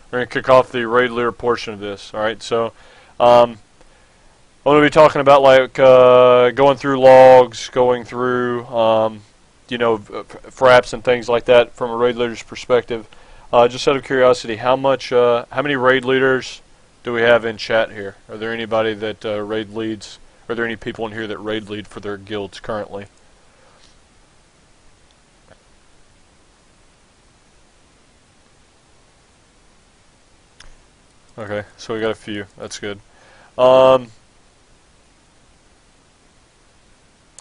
We're going to kick off the raid leader portion of this. All right, so I'm going to be talking about like going through logs, going through fraps and things like that from a raid leader's perspective. Just out of curiosity, how many raid leaders do we have in chat here? Are there anybody that raid leads? Are there any people in here that raid lead for their guilds currently? Okay, so we got a few. That's good.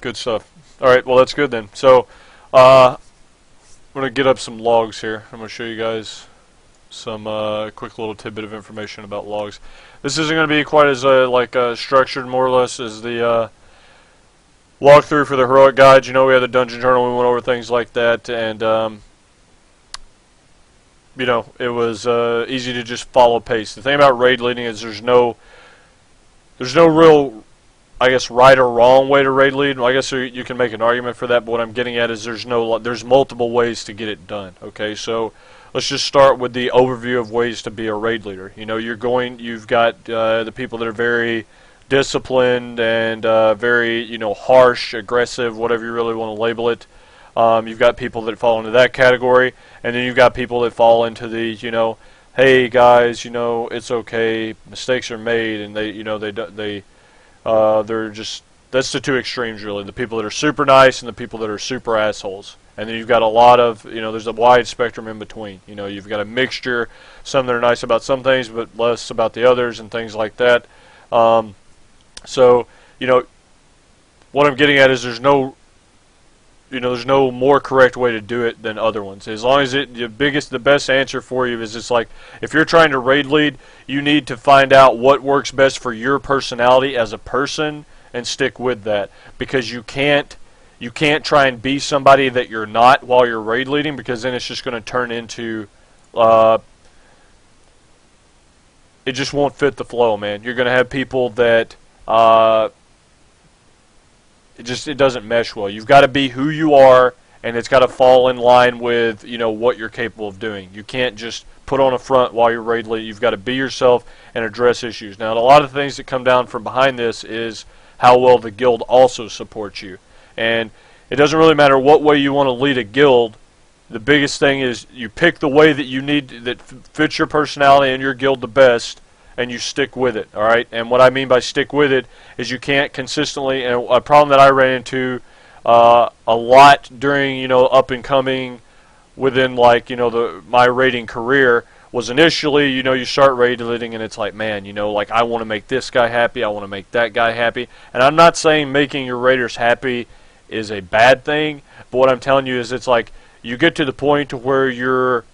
Good stuff. All right, well that's good then. So I'm gonna get up some logs here. I'm gonna show you guys some quick little tidbit of information about logs. This isn't gonna be quite as structured, more or less, as the walkthrough for the heroic guide. You know, we had the dungeon journal. We went over things like that, and it was easy to just follow pace. The thing about raid leading is there's no real, I guess, right or wrong way to raid lead. Well, I guess you can make an argument for that, but what I'm getting at is there's multiple ways to get it done. Okay, so let's just start with the overview of ways to be a raid leader. You know, you've got the people that are very disciplined and very, harsh, aggressive, whatever you really want to label it. You've got people that fall into that category, and then you've got people that fall into the, hey guys, it's okay, mistakes are made, and they're just, that's the two extremes really, the people that are super nice and the people that are super assholes. And then you've got a lot of, there's a wide spectrum in between. You've got a mixture, some that are nice about some things but less about the others and things like that. So, what I'm getting at is there's no more correct way to do it than other ones. As long as the best answer for you is, it's like, if you're trying to raid lead, you need to find out what works best for your personality as a person and stick with that, because you can't try and be somebody that you're not while you're raid leading, because then it's just going to turn into it just won't fit the flow, man. You're going to have people that it doesn't mesh well. You've got to be who you are, and it's got to fall in line with what you're capable of doing. You can't just put on a front while you're raid leading. You've got to be yourself and address issues. Now, a lot of things that come down from behind this is how well the guild also supports you. And it doesn't really matter what way you want to lead a guild. The biggest thing is you pick the way that you need that fits your personality and your guild the best, and you stick with it, all right? And what I mean by stick with it is you can't consistently, and a problem that I ran into a lot during, up and coming within, my raiding career was initially, you start raid leading and it's like, man, I want to make this guy happy, I want to make that guy happy. And I'm not saying making your raiders happy is a bad thing, but what I'm telling you is it's like you get to the point to where you're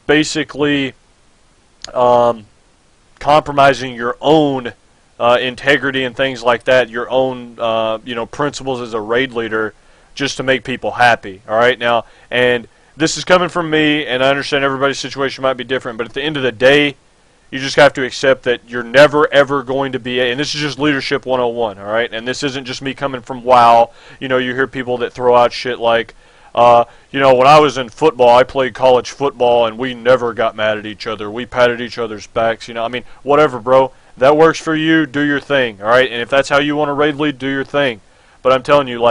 basically compromising your own integrity and things like that, your own principles as a raid leader, just to make people happy. All right, now, and this is coming from me, and I understand everybody's situation might be different, but at the end of the day, you just have to accept that you're never ever going to be and this is just leadership 101, all right? And this isn't just me coming from WoW. You hear people that throw out shit like, when I was in football, I played college football, and we never got mad at each other. We patted each other's backs. Whatever, bro. That works for you. Do your thing, all right? And if that's how you want to raid lead, do your thing. But I'm telling you,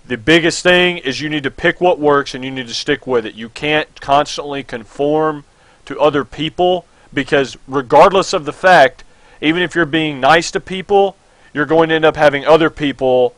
the biggest thing is you need to pick what works, and you need to stick with it. You can't constantly conform to other people, because regardless of the fact, even if you're being nice to people, you're going to end up having other people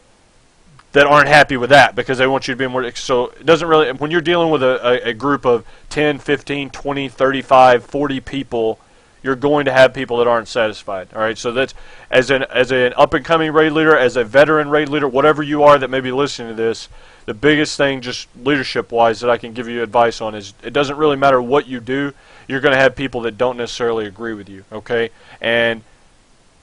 that aren't happy with that because they want you to be more. So it doesn't really, when you're dealing with a group of 10, 15, 20, 35, 40 people, you're going to have people that aren't satisfied. All right, so that's as an up-and-coming raid leader, as a veteran raid leader, whatever you are that may be listening to this, the biggest thing, just leadership-wise, that I can give you advice on is it doesn't really matter what you do. You're going to have people that don't necessarily agree with you, okay? And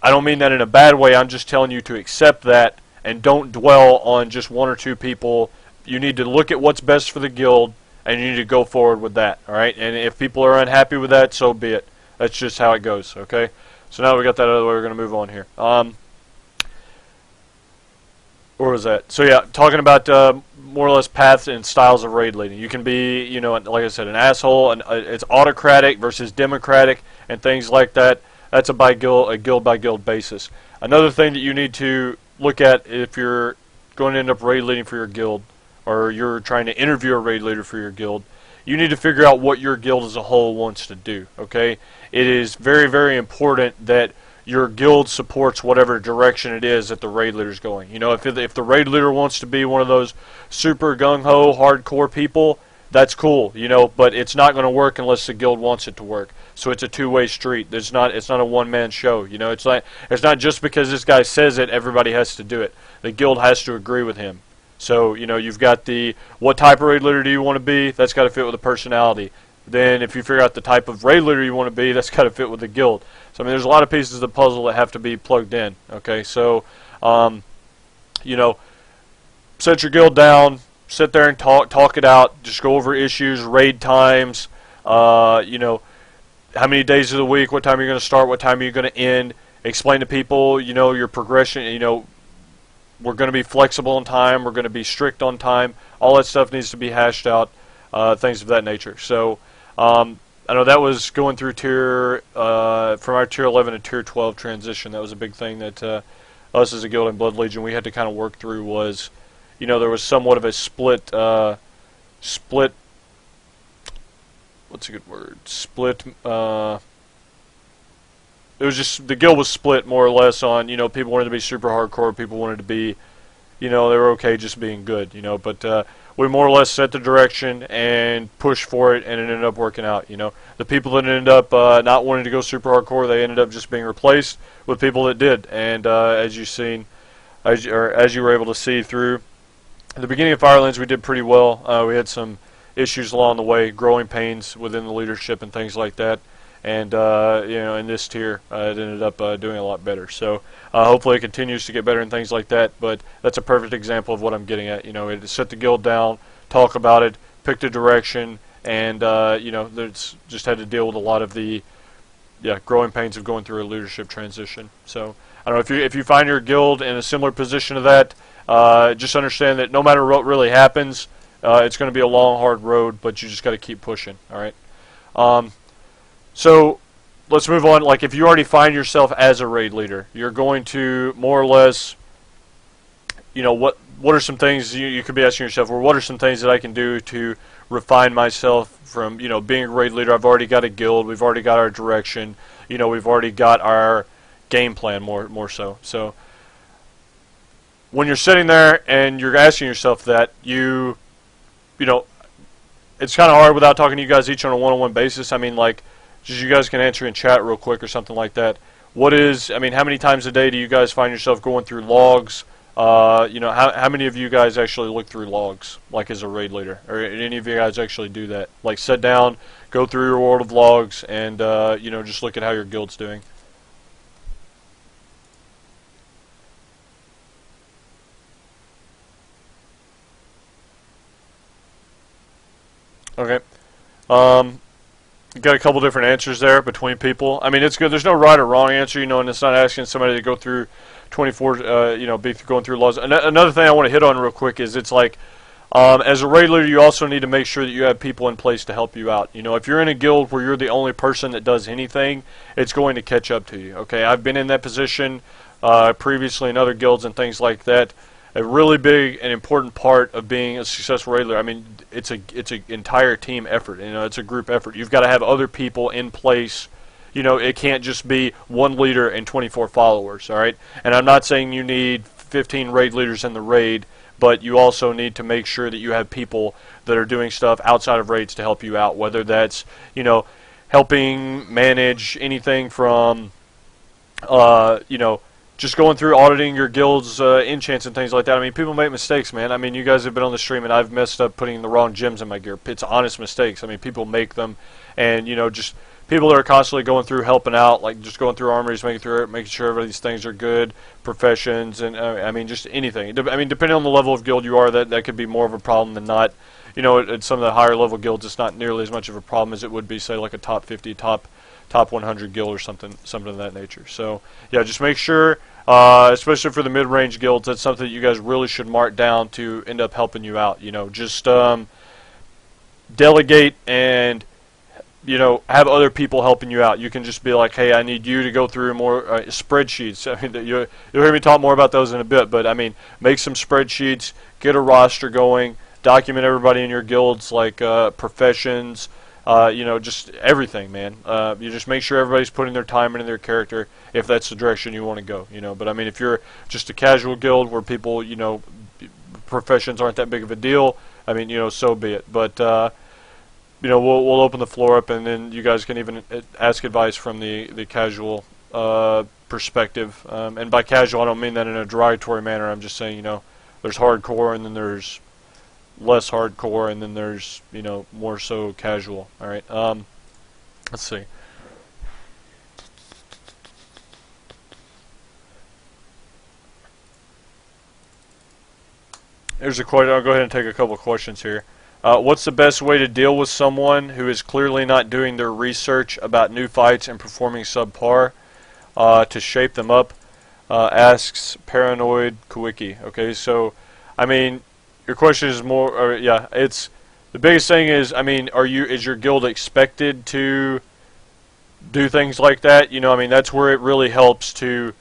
I don't mean that in a bad way. I'm just telling you to accept that and don't dwell on just one or two people. You need to look at what's best for the guild, and you need to go forward with that, all right? And if people are unhappy with that, so be it. That's just how it goes, okay? So now we got that out of the way, we're going to move on here. Where was that? So yeah, talking about more or less paths and styles of raid leading. You can be, like I said, an asshole, and it's autocratic versus democratic, and things like that. That's a guild by guild basis. Another thing that you need to look at if you're going to end up raid leading for your guild, or you're trying to interview a raid leader for your guild, you need to figure out what your guild as a whole wants to do. Okay, it is very, very important that your guild supports whatever direction it is that the raid leader's going. If the raid leader wants to be one of those super gung-ho, hardcore people, that's cool, but it's not going to work unless the guild wants it to work. So it's a two-way street. It's not a one-man show. It's not just because this guy says it, everybody has to do it. The guild has to agree with him. So, you've got what type of raid leader do you want to be? That's got to fit with the personality. Then if you figure out the type of raid leader you want to be, that's got to fit with the guild. So, there's a lot of pieces of the puzzle that have to be plugged in. Okay, so, set your guild down, sit there and talk it out, just go over issues, raid times, how many days of the week, what time you're going to start, what time you're going to end, explain to people, your progression, we're going to be flexible on time, we're going to be strict on time, all that stuff needs to be hashed out, things of that nature. So, I know that was going through from our tier 11 to tier 12 transition. That was a big thing that us as a guild in Blood Legion we had to kind of work through. Was, there was somewhat of a split. What's a good word? Split. It was just the guild was split more or less on people wanted to be super hardcore, people wanted to be, they were okay just being good, but. We more or less set the direction and pushed for it, and it ended up working out. The people that ended up not wanting to go super hardcore, they ended up just being replaced with people that did. And as you were able to see through the beginning of Firelands, we did pretty well. We had some issues along the way, growing pains within the leadership and things like that. And in this tier, it ended up doing a lot better. So hopefully it continues to get better and things like that. But that's a perfect example of what I'm getting at. It set the guild down, talk about it, pick the direction, and there's just had to deal with a lot of the growing pains of going through a leadership transition. So I don't know if you find your guild in a similar position to that, just understand that no matter what really happens, it's going to be a long, hard road, but you just got to keep pushing. All right. So let's move on. Like if you already find yourself as a raid leader, you're going to more or less, what are some things you could be asking yourself, or what are some things that I can do to refine myself from, being a raid leader? I've already got a guild. We've already got our direction. We've already got our game plan more so. So when you're sitting there and you're asking yourself that, it's kind of hard without talking to you guys each on a one-on-one basis. I mean, like, just you guys can answer in chat real quick or something like that. How many times a day do you guys find yourself going through logs? How many of you guys actually look through logs, like as a raid leader? Or any of you guys actually do that? Like sit down, go through your world of logs, and, just look at how your guild's doing. Okay. You got a couple different answers there between people. I mean, it's good. There's no right or wrong answer, and it's not asking somebody to go through 24, be going through laws. Another thing I want to hit on real quick is it's like, as a raid leader, you also need to make sure that you have people in place to help you out. If you're in a guild where you're the only person that does anything, it's going to catch up to you. Okay, I've been in that position previously in other guilds and things like that. A really big and important part of being a successful raid leader, I mean, it's an entire team effort. It's a group effort. You've got to have other people in place. It can't just be one leader and 24 followers, all right? And I'm not saying you need 15 raid leaders in the raid, but you also need to make sure that you have people that are doing stuff outside of raids to help you out, whether that's, helping manage anything from, just going through auditing your guild's enchants and things like that. I mean, people make mistakes, man. I mean, you guys have been on the stream, and I've messed up putting the wrong gems in my gear. It's honest mistakes. I mean, people make them, and, just people that are constantly going through, helping out, like just going through armories, making sure everybody's things are good, professions, and, I mean, just anything. I mean, depending on the level of guild you are, that could be more of a problem than not. you know, at some of the higher level guilds, it's not nearly as much of a problem as it would be, say, like a top 50, top 100 guild or something of that nature. So yeah, just make sure, especially for the mid-range guilds, that's something that you guys really should mark down to end up helping you out. You know, just delegate and, you know, have other people helping you out. You can just be like, hey, I need you to go through more spreadsheets. I mean, you'll hear me talk more about those in a bit, but I mean, make some spreadsheets, get a roster going, document everybody in your guilds, like professions, you know, just everything, man. You just make sure everybody's putting their time into their character if that's the direction you want to go, you know. But I mean, if you're just a casual guild where people, you know, professions aren't that big of a deal, I mean, you know, so be it. But you know, we'll open the floor up, and then you guys can even ask advice from the casual perspective. And by casual, I don't mean that in a derogatory manner. I'm just saying, you know, there's hardcore, and then there's less hardcore, and then there's, you know, more so casual. All right. Let's see. Here's a question. I'll go ahead and take a couple questions here. What's the best way to deal with someone who is clearly not doing their research about new fights and performing subpar to shape them up? Asks Paranoid Kawiki. Okay, so, I mean, your question is more, yeah, it's, the biggest thing is, I mean, is your guild expected to do things like that? You know, I mean, that's where it really helps to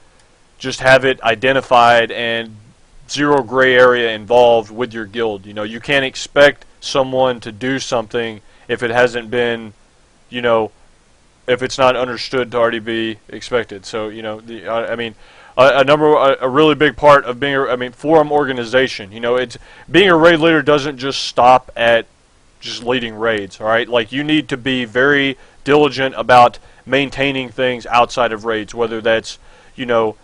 just have it identified and zero gray area involved with your guild. You know, you can't expect someone to do something if it hasn't been, you know, if it's not understood to already be expected. So, you know, I mean, a really big part of being, I mean, forum organization. You know, it's being a raid leader doesn't just stop at just leading raids. All right, like, you need to be very diligent about maintaining things outside of raids, whether that's, you know,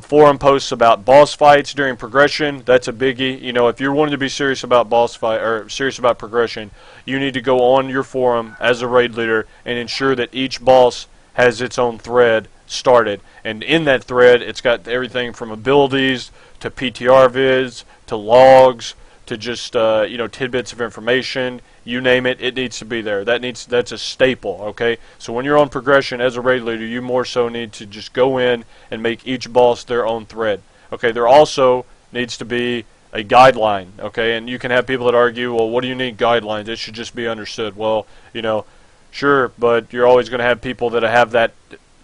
forum posts about boss fights during progression. That's a biggie. You know, if you're wanting to be serious about boss fight or serious about progression, you need to go on your forum as a raid leader and ensure that each boss has its own thread started, and in that thread it's got everything from abilities to PTR vids to logs to just you know, tidbits of information. You name it, it needs to be there. That's a staple. Okay, so when you're on progression as a raid leader, you more so need to just go in and make each boss their own thread. Okay, there also needs to be a guideline. Okay, and you can have people that argue, well, what do you need guidelines? It should just be understood. Well, you know, sure, but you're always going to have people that have that,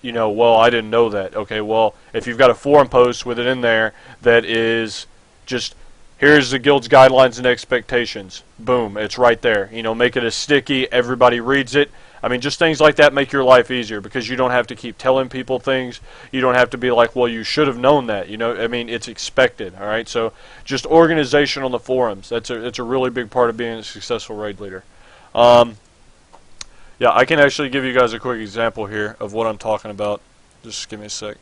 you know, well, I didn't know that. Okay, well, if you've got a forum post with it in there that is just, here's the guild's guidelines and expectations, boom, it's right there. You know, make it a sticky, everybody reads it. I mean, just things like that make your life easier because you don't have to keep telling people things. You don't have to be like, well, you should have known that. You know, I mean, it's expected. All right, so just organization on the forums. It's a really big part of being a successful raid leader. Yeah, I can actually give you guys a quick example here of what I'm talking about. Just give me a sec.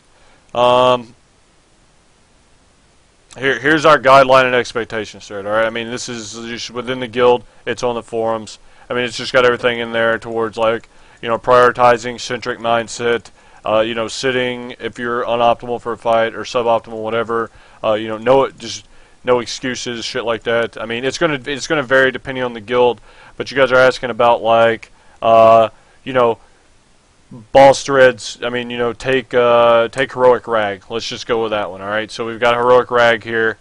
Here's our guideline and expectations thread. All right, I mean, this is just within the guild. It's on the forums. I mean, it's just got everything in there towards, like, you know, prioritizing, centric mindset. You know, sitting if you're unoptimal for a fight or suboptimal, whatever. You know, just no excuses, shit like that. I mean, it's gonna vary depending on the guild. But you guys are asking about, like, you know, boss threads. I mean, you know, take heroic rag. Let's just go with that one. All right. So we've got heroic rag here,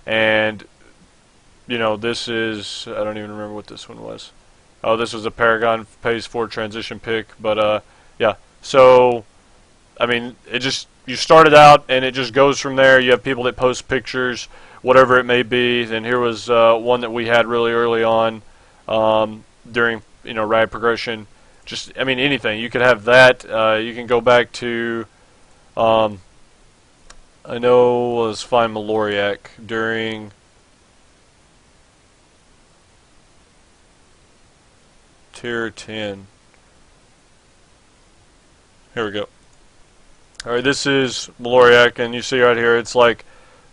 and you know, this is, I don't even remember what this one was. Oh, this was a Paragon Phase 4 transition pick. But yeah. So I mean, it just, you start it out and it just goes from there. You have people that post pictures, whatever it may be. And here was one that we had really early on during, you know, rag progression. Just, I mean, anything. You could have that. You can go back to, I know, let's find Maloriak during Tier 10. Here we go. Alright, this is Maloriak, and you see right here, it's like,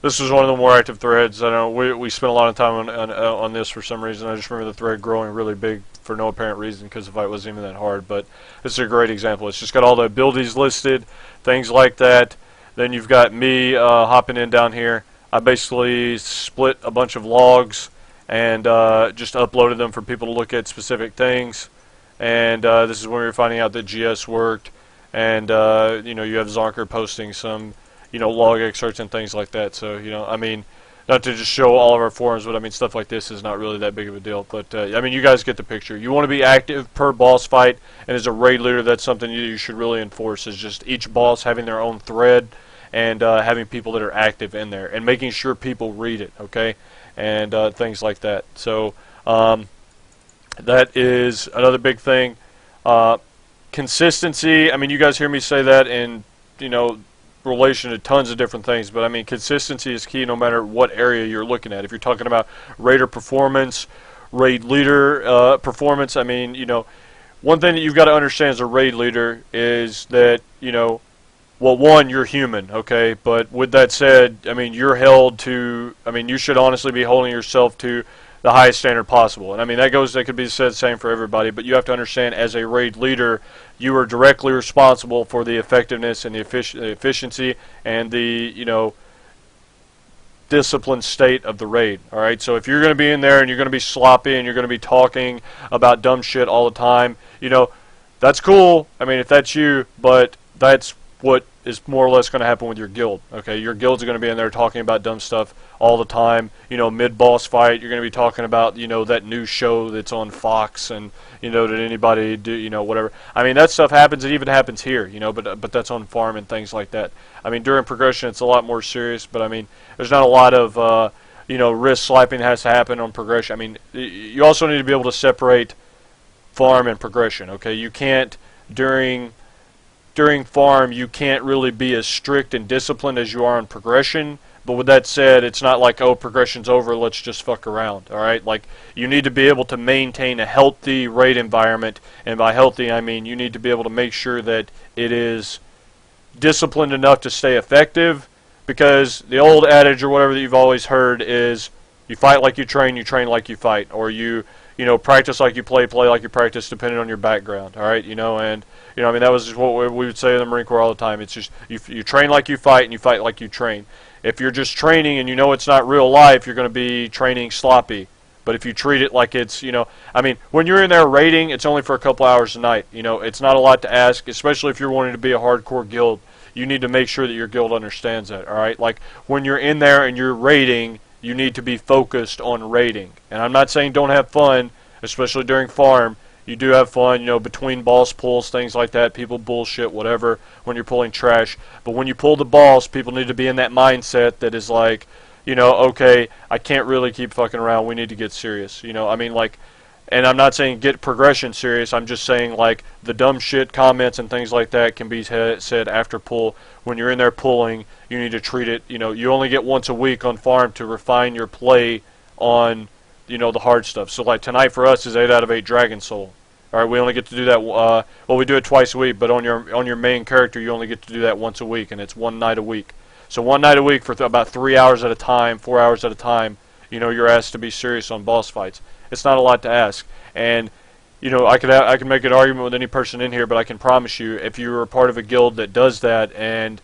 this was one of the more active threads. I don't know, we spent a lot of time on this for some reason. I just remember the thread growing really big for no apparent reason because the fight wasn't even that hard. But this is a great example. It's just got all the abilities listed, things like that. Then you've got me hopping in down here. I basically split a bunch of logs and just uploaded them for people to look at specific things. And this is when we were finding out that GS worked, and you have Zonker posting some log excerpts and things like that. So I mean, not to just show all of our forums, but I mean stuff like this is not really that big of a deal. But I mean, you guys get the picture. You want to be active per boss fight, and as a raid leader, that's something you should really enforce. Is just each boss having their own thread, and having people that are active in there, and making sure people read it, okay, and things like that. So that is another big thing. Consistency. I mean, you guys hear me say that in relation to tons of different things, but I mean, consistency is key no matter what area you're looking at. If you're talking about raider performance, raid leader performance, I mean, one thing that you've got to understand as a raid leader is that well, one, you're human, okay? But with that said, I mean, you're held to, I mean, you should honestly be holding yourself to the highest standard possible. And I mean, that could be said the same for everybody, but you have to understand as a raid leader, you are directly responsible for the effectiveness and the efficiency and the, disciplined state of the raid, all right? So if you're going to be in there and you're going to be sloppy and you're going to be talking about dumb shit all the time, that's cool. I mean, if that's you, but that's what is more or less going to happen with your guild. Okay, your guilds are going to be in there talking about dumb stuff all the time. Mid-boss fight, you're going to be talking about that new show that's on Fox, and did anybody do whatever. I mean, that stuff happens. It even happens here. But that's on farm and things like that. I mean, during progression, it's a lot more serious. But I mean, there's not a lot of wrist slapping that has to happen on progression. I mean, you also need to be able to separate farm and progression. Okay, you can't during farm, you can't really be as strict and disciplined as you are on progression. But with that said, it's not like, oh, progression's over, let's just fuck around, all right? Like, you need to be able to maintain a healthy raid environment, and by healthy, I mean you need to be able to make sure that it is disciplined enough to stay effective, because the old adage or whatever that you've always heard is, you fight like you train like you fight, or you practice like you play like you practice, depending on your background, all right? And I mean, that was just what we would say in the Marine Corps all the time. It's just, you train like you fight, and you fight like you train. If you're just training and it's not real life, you're going to be training sloppy. But if you treat it like it's, I mean, when you're in there raiding, it's only for a couple hours a night. It's not a lot to ask, especially if you're wanting to be a hardcore guild. You need to make sure that your guild understands that, all right? Like, when you're in there and you're raiding, you need to be focused on raiding. And I'm not saying don't have fun, especially during farm. You do have fun, between boss pulls, things like that. People bullshit, whatever, when you're pulling trash. But when you pull the boss, people need to be in that mindset that is like, okay, I can't really keep fucking around. We need to get serious. I mean, like, and I'm not saying get progression serious. I'm just saying, like, the dumb shit comments and things like that can be said after pull. When you're in there pulling, you need to treat it, you only get once a week on farm to refine your play on the hard stuff. So like tonight for us is 8 out of 8 Dragon Soul. All right, we only get to do that. Well, we do it twice a week, but on your main character, you only get to do that once a week, and it's one night a week. So one night a week for about 3 hours at a time, 4 hours at a time. You're asked to be serious on boss fights. It's not a lot to ask, and I could make an argument with any person in here, but I can promise you, if you're a part of a guild that does that and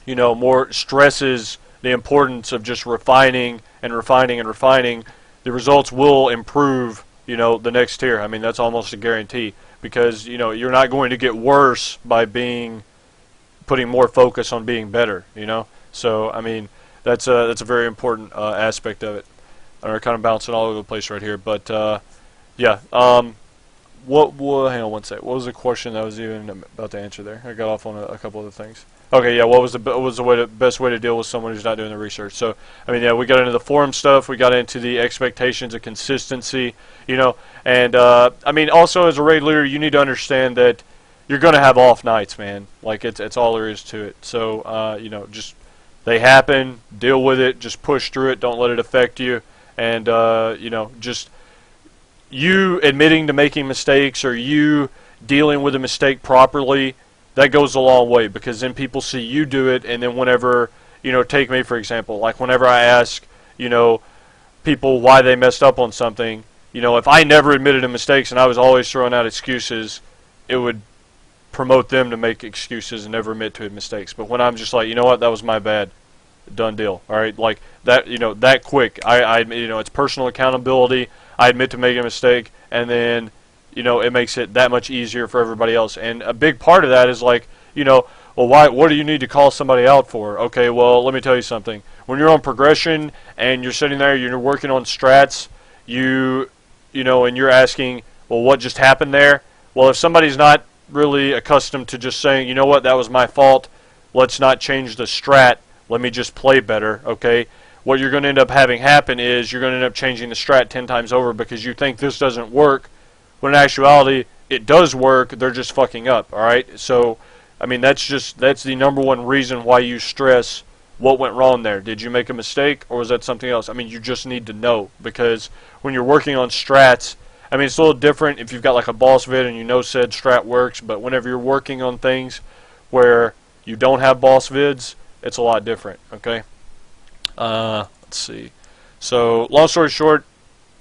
more stresses the importance of just refining and refining and refining, the results will improve, the next tier. I mean, that's almost a guarantee, because, you're not going to get worse by putting more focus on being better, So, I mean, that's a very important aspect of it. We're kind of bouncing all over the place right here, but, yeah. Hang on one sec. What was the question that I was even about to answer there? I got off on a couple of the things. Okay, yeah. What was the best way to deal with someone who's not doing the research? So, I mean, yeah, we got into the forum stuff. We got into the expectations of consistency, and I mean, also as a raid leader, you need to understand that you're going to have off nights, man. Like it's all there is to it. So, just they happen. Deal with it. Just push through it. Don't let it affect you. And just you admitting to making mistakes, or you dealing with a mistake properly, that goes a long way, because then people see you do it, and then whenever, take me for example, like whenever I ask, people why they messed up on something, if I never admitted to mistakes and I was always throwing out excuses, it would promote them to make excuses and never admit to mistakes. But when I'm just like, you know what, that was my bad, done deal. All right, like that, that quick. It's personal accountability. I admit to making a mistake, and then, it makes it that much easier for everybody else. And a big part of that is like, well, why? What do you need to call somebody out for? Okay, well, let me tell you something. When you're on progression and you're sitting there, you're working on strats, and you're asking, well, what just happened there? Well, if somebody's not really accustomed to just saying, you know what, that was my fault, let's not change the strat, let me just play better, okay? What you're going to end up having happen is you're going to end up changing the strat 10 times over because you think this doesn't work, when in actuality, it does work, they're just fucking up, all right? So, I mean, that's the number one reason why you stress what went wrong there. Did you make a mistake, or was that something else? I mean, you just need to know, because when you're working on strats, I mean, it's a little different if you've got like a boss vid and you know said strat works, but whenever you're working on things where you don't have boss vids, it's a lot different, okay? Let's see. So, long story short,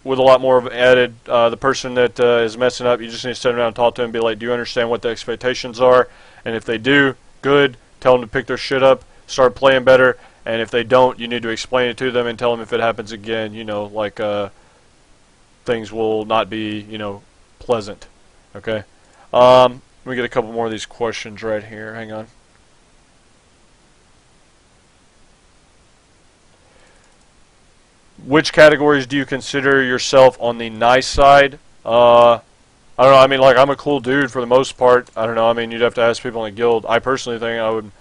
with a lot more of added, the person that is messing up, you just need to sit down and talk to them and be like, do you understand what the expectations are? And if they do, good. Tell them to pick their shit up, start playing better. And if they don't, you need to explain it to them and tell them if it happens again, like things will not be, pleasant. Okay? Let me get a couple more of these questions right here. Hang on. Which categories do you consider yourself on the nice side? I don't know. I mean, like, I'm a cool dude for the most part. I don't know. I mean, you'd have to ask people in the guild. I personally think I would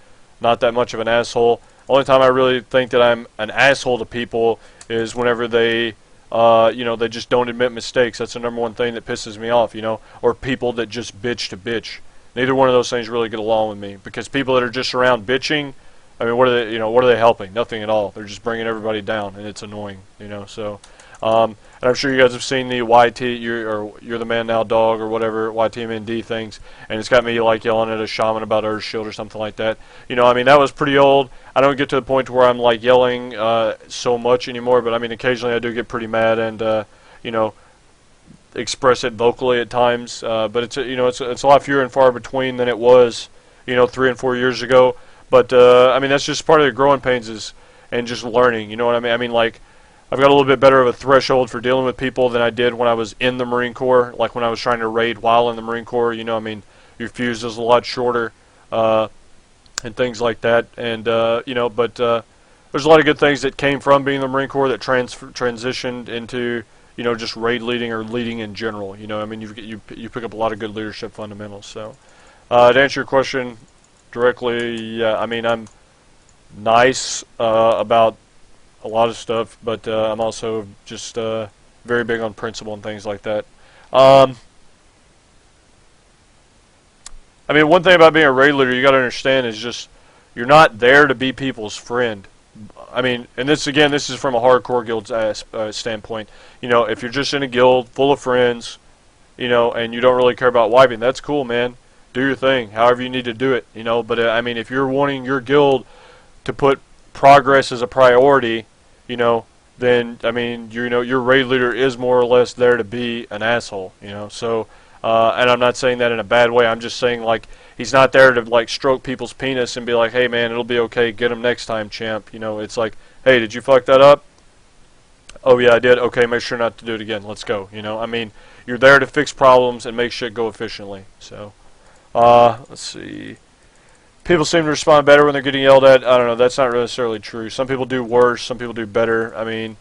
not that much of an asshole. Only time I really think that I'm an asshole to people is whenever they, they just don't admit mistakes. That's the number one thing that pisses me off, or people that just bitch to bitch. Neither one of those things really get along with me, because people that are just around bitching, I mean, what are they helping? Nothing at all. They're just bringing everybody down, and it's annoying, so, and I'm sure you guys have seen the YT, you're the man now dog, or whatever, YTMND things, and it's got me, like, yelling at a shaman about Earth Shield or something like that. I mean, that was pretty old. I don't get to the point where I'm, like, yelling so much anymore, but, I mean, occasionally I do get pretty mad and, express it vocally at times, but it's a lot fewer and far between than it was, 3 and 4 years ago. But, I mean, that's just part of the growing pains and just learning, you know what I mean? I mean, like, I've got a little bit better of a threshold for dealing with people than I did when I was in the Marine Corps, like when I was trying to raid while in the Marine Corps, I mean, your fuse is a lot shorter, and things like that, and, but there's a lot of good things that came from being in the Marine Corps that transitioned into, just raid leading or leading in general, I mean, you pick up a lot of good leadership fundamentals, so, to answer your question directly, yeah, I mean, I'm nice about a lot of stuff, but I'm also just very big on principle and things like that. I mean, one thing about being a raid leader you got to understand is just you're not there to be people's friend. I mean, and this is from a hardcore guild standpoint. If you're just in a guild full of friends, and you don't really care about wiping, that's cool, man. Do your thing, however you need to do it, But, I mean, if you're wanting your guild to put progress as a priority, then, I mean, your raid leader is more or less there to be an asshole, So, and I'm not saying that in a bad way. I'm just saying, like, he's not there to, like, stroke people's penis and be like, hey, man, it'll be okay, get him next time, champ. It's like, hey, did you fuck that up? Oh, yeah, I did. Okay, make sure not to do it again. Let's go, I mean, you're there to fix problems and make shit go efficiently, so. Let's see. People seem to respond better when they're getting yelled at. I don't know. That's not necessarily true. Some people do worse. Some people do better. I mean,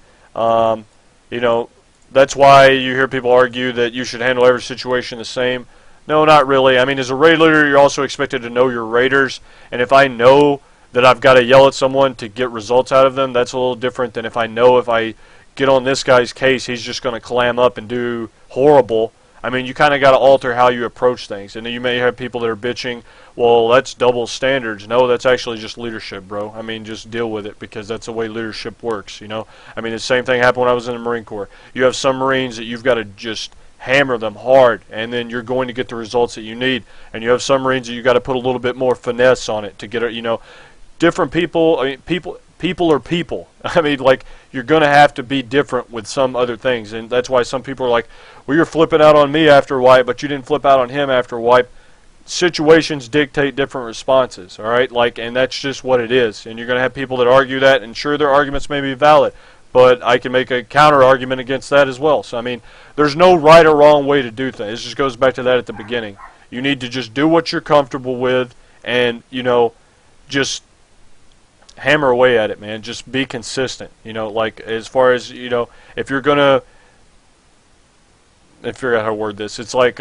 that's why you hear people argue that you should handle every situation the same. No, not really. I mean, as a raid leader, you're also expected to know your raiders. And if I know that I've got to yell at someone to get results out of them, that's a little different than if I know if I get on this guy's case, he's just going to clam up and do horrible. I mean, you kind of got to alter how you approach things. And then you may have people that are bitching, well, that's double standards. No, that's actually just leadership, bro. I mean, just deal with it, because that's the way leadership works, I mean, the same thing happened when I was in the Marine Corps. You have some Marines that you've got to just hammer them hard, and then you're going to get the results that you need. And you have some Marines that you've got to put a little bit more finesse on it to get it, different people, I mean, people are people. I mean, like, you're going to have to be different with some other things. And that's why some people are like, well, you're flipping out on me after wipe, but you didn't flip out on him after wipe. situations dictate different responses, all right? Like, and that's just what it is. And you're going to have people that argue that, and sure, their arguments may be valid, but I can make a counter argument against that as well. So, I mean, there's no right or wrong way to do things. It just goes back to that at the beginning. You need to just do what you're comfortable with, and, you know, just hammer away at it, man. Just be consistent. You know, like, as far as, you know, if you're going to, I figure out how to word this. It's like,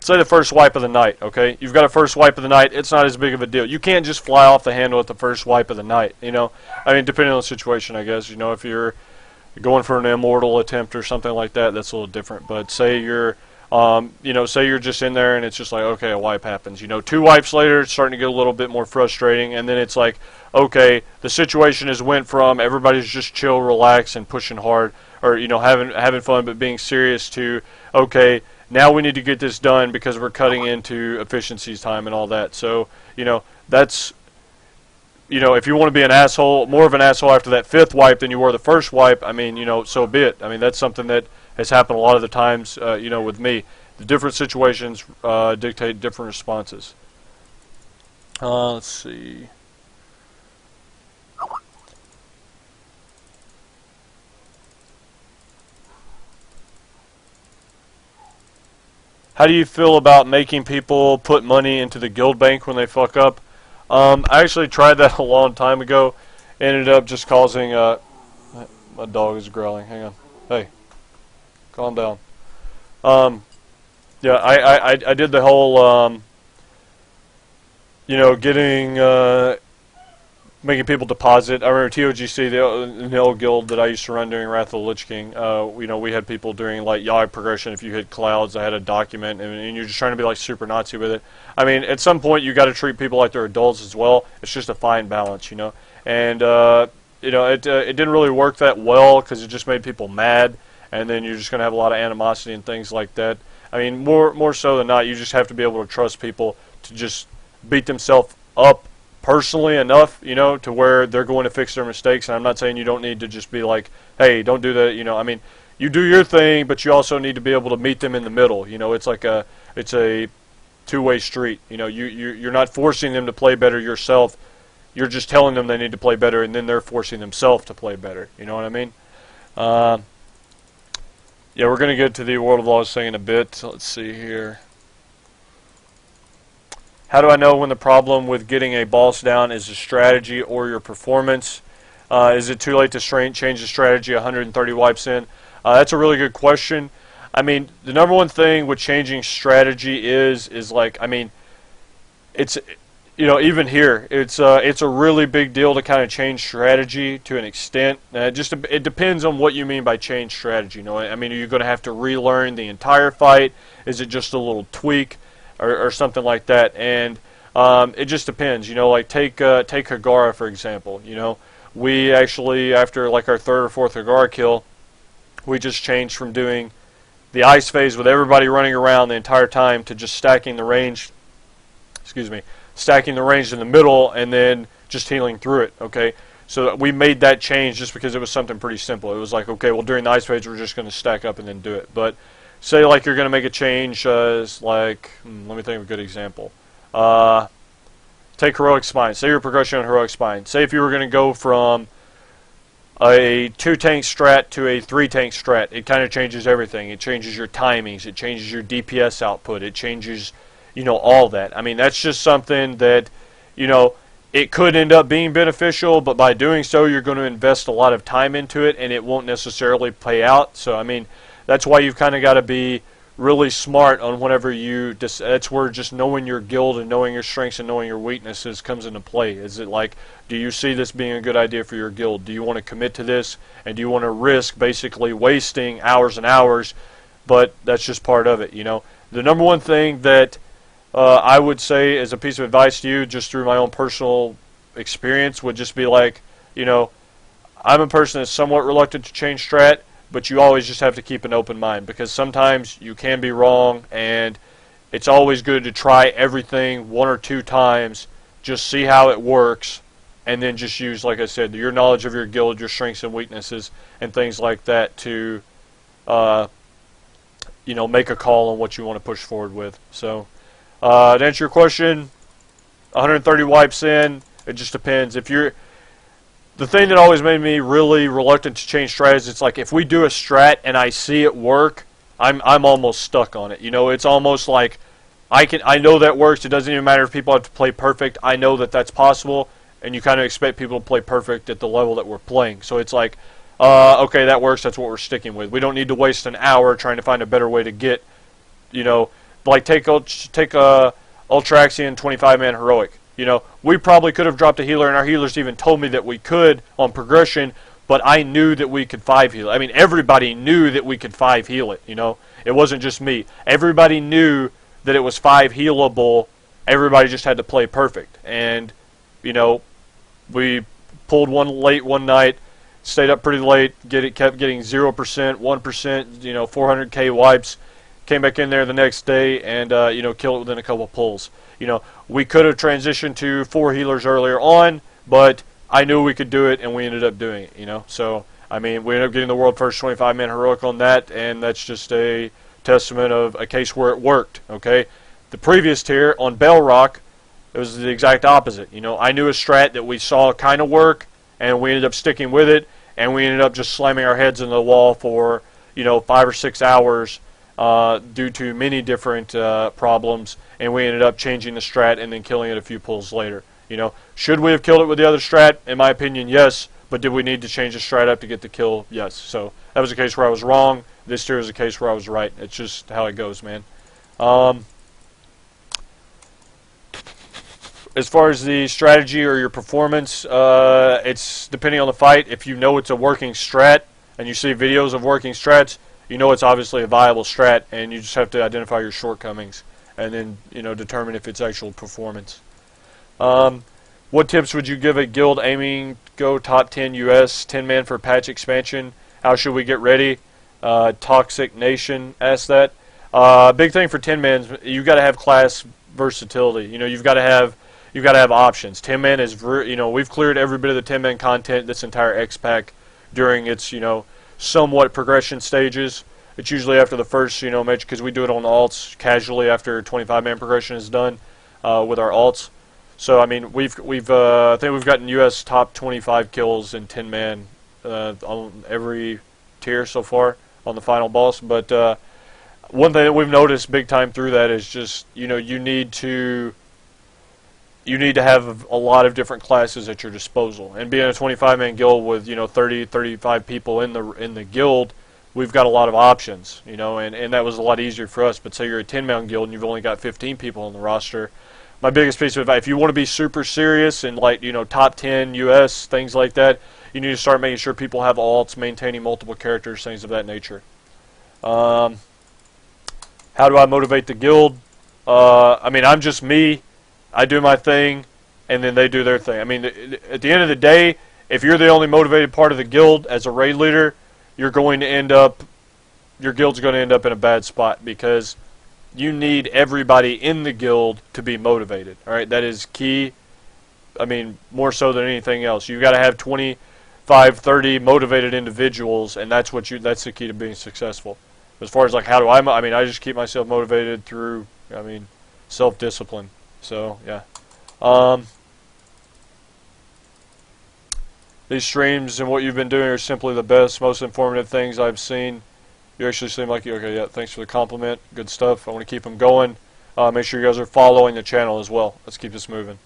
say the first wipe of the night, okay? You've got a first wipe of the night. It's not as big of a deal. You can't just fly off the handle at the first wipe of the night, you know? I mean, depending on the situation, I guess. You know, if you're going for an immortal attempt or something like that, that's a little different. But say you're, you know, say you're just in there and it's just like, okay, a wipe happens. You know, 2 wipes later, it's starting to get a little bit more frustrating. And then it's like, okay, the situation has went from everybody's just chill, relax, and pushing hard, or, you know, having fun but being serious, to, okay, now we need to get this done because we're cutting into efficiencies time and all that. So, you know, that's, you know, if you want to be an asshole, more of an asshole after that 5th wipe than you were the first wipe, I mean, you know, so be it. I mean, that's something that has happened a lot of the times, you know, with me. The different situations dictate different responses. Let's see. How do you feel about making people put money into the guild bank when they fuck up? I actually tried that a long time ago. Ended up just causing, my dog is growling. Hang on. Hey, calm down. Yeah, I did the whole, you know, getting, making people deposit. I remember TOGC, the old guild that I used to run during Wrath of the Lich King. You know, we had people during, like, Yogg progression. If you hit clouds, I had a document, and you're just trying to be like super Nazi with it. I mean, at some point, you got to treat people like they're adults as well. It's just a fine balance, you know. And you know, it didn't really work that well because it just made people mad, and then you're just going to have a lot of animosity and things like that. I mean, more so than not, you just have to be able to trust people to just beat themselves up personally enough, you know, to where they're going to fix their mistakes. And I'm not saying you don't need to just be like, hey, don't do that, you know. I mean, you do your thing, but you also need to be able to meet them in the middle. You know, it's like it's a two-way street. You know, you're not forcing them to play better yourself. You're just telling them they need to play better, and then they're forcing themselves to play better. You know what I mean? Yeah, we're going to get to the World of Laws thing in a bit. Let's see here. How do I know when the problem with getting a boss down is a strategy or your performance? Is it too late to change the strategy 130 wipes in? That's a really good question. I mean, the number one thing with changing strategy is like, I mean, it's, you know, even here, it's a really big deal to kind of change strategy to an extent. It depends on what you mean by change strategy. You know, I mean, are you going to have to relearn the entire fight? Is it just a little tweak? Or something like that, and it just depends. You know, like take Hagara for example. You know, we actually, after like our 3rd or 4th Hagara kill, we just changed from doing the ice phase with everybody running around the entire time to just stacking the range. Excuse me, stacking the range in the middle and then just healing through it. Okay, so we made that change just because it was something pretty simple. It was like, okay, well during the ice phase we're just going to stack up and then do it, but. Say like you're going to make a change, like, let me think of a good example. Take Heroic Spine. Say your progression on Heroic Spine. Say if you were going to go from a 2-tank strat to a 3-tank strat, it kind of changes everything. It changes your timings. It changes your DPS output. It changes, you know, all that. I mean, that's just something that, you know, it could end up being beneficial, but by doing so, you're going to invest a lot of time into it, and it won't necessarily pay out. So, I mean, that's why you've kind of got to be really smart on whenever you. That's where just knowing your guild and knowing your strengths and knowing your weaknesses comes into play. Is it like, do you see this being a good idea for your guild? Do you want to commit to this, and do you want to risk basically wasting hours and hours? But that's just part of it, you know. The number one thing that I would say as a piece of advice to you, just through my own personal experience, would just be like, you know, I'm a person that's somewhat reluctant to change strat. But you always just have to keep an open mind because sometimes you can be wrong, and it's always good to try everything 1 or 2 times, just see how it works, and then just use, like I said, your knowledge of your guild, your strengths and weaknesses, and things like that to, you make a call on what you want to push forward with. So, to answer your question, 130 wipes in. It just depends. The thing that always made me really reluctant to change strategies, it's like if we do a strat and I see it work, I'm almost stuck on it. It's almost like I know that works. It doesn't even matter if people have to play perfect. I know that that's possible, and you kind of expect people to play perfect at the level that we're playing. So it's like, okay, that works. That's what we're sticking with. We don't need to waste an hour trying to find a better way to get, like take Ultraxian 25-man heroic. We probably could have dropped a healer, and our healers even told me that we could on progression, but I knew that we could 5 heal. I mean, everybody knew that we could 5 heal it, It wasn't just me. Everybody knew that it was 5 healable. Everybody just had to play perfect. And, we pulled one late one night, stayed up pretty late, kept getting 0%, 1%, 400k wipes, came back in there the next day and, killed it within a couple pulls. We could have transitioned to 4 healers earlier on, but I knew we could do it, and we ended up doing it, So, we ended up getting the world first 25-man heroic on that, and that's just a testament of a case where it worked, okay? The previous tier on Bell Rock, it was the exact opposite. I knew a strat that we saw kind of work, and we ended up sticking with it, and we ended up just slamming our heads into the wall for, 5 or 6 hours, due to many different problems, and we ended up changing the strat and then killing it a few pulls later. Should we have killed it with the other strat? In my opinion, yes. But did we need to change the strat up to get the kill? Yes. So that was a case where I was wrong. This tier is a case where I was right. It's just how it goes, man. As far as the strategy or your performance, it's depending on the fight. If you know it's a working strat and you see videos of working strats, it's obviously a viable strat, and you just have to identify your shortcomings and then, determine if it's actual performance. What tips would you give a guild aiming to go top 10 US 10-man for patch expansion? How should we get ready? Toxic Nation asked that. Big thing for 10-man, you've got to have class versatility. You've got to have options. 10-man is, we've cleared every bit of the 10-man content this entire X pack during its, somewhat progression stages. It's usually after the first, match, because we do it on alts casually after 25-man progression is done with our alts. So I mean, I think we've gotten U.S. top 25 kills in 10-man on every tier so far on the final boss. But one thing that we've noticed big time through that is just you need to have a lot of different classes at your disposal. And being a 25-man guild with 30, 35 people in the guild, we've got a lot of options. And that was a lot easier for us. But say you're a 10-man guild and you've only got 15 people on the roster. My biggest piece of advice, if you want to be super serious and top 10 US, things like that, you need to start making sure people have alts, maintaining multiple characters, things of that nature. How do I motivate the guild? I'm just me. I do my thing, and then they do their thing. At the end of the day, if you're the only motivated part of the guild as a raid leader, your guild's going to end up in a bad spot because you need everybody in the guild to be motivated. All right, that is key. More so than anything else. You've got to have 25, 30 motivated individuals, and that's the key to being successful. As far as how do I just keep myself motivated through self-discipline. So yeah. These streams and what you've been doing are simply the best, most informative things I've seen. You actually seem like you. Okay, yeah, thanks for the compliment. Good stuff. I want to keep them going. Make sure you guys are following the channel as well. Let's keep this moving.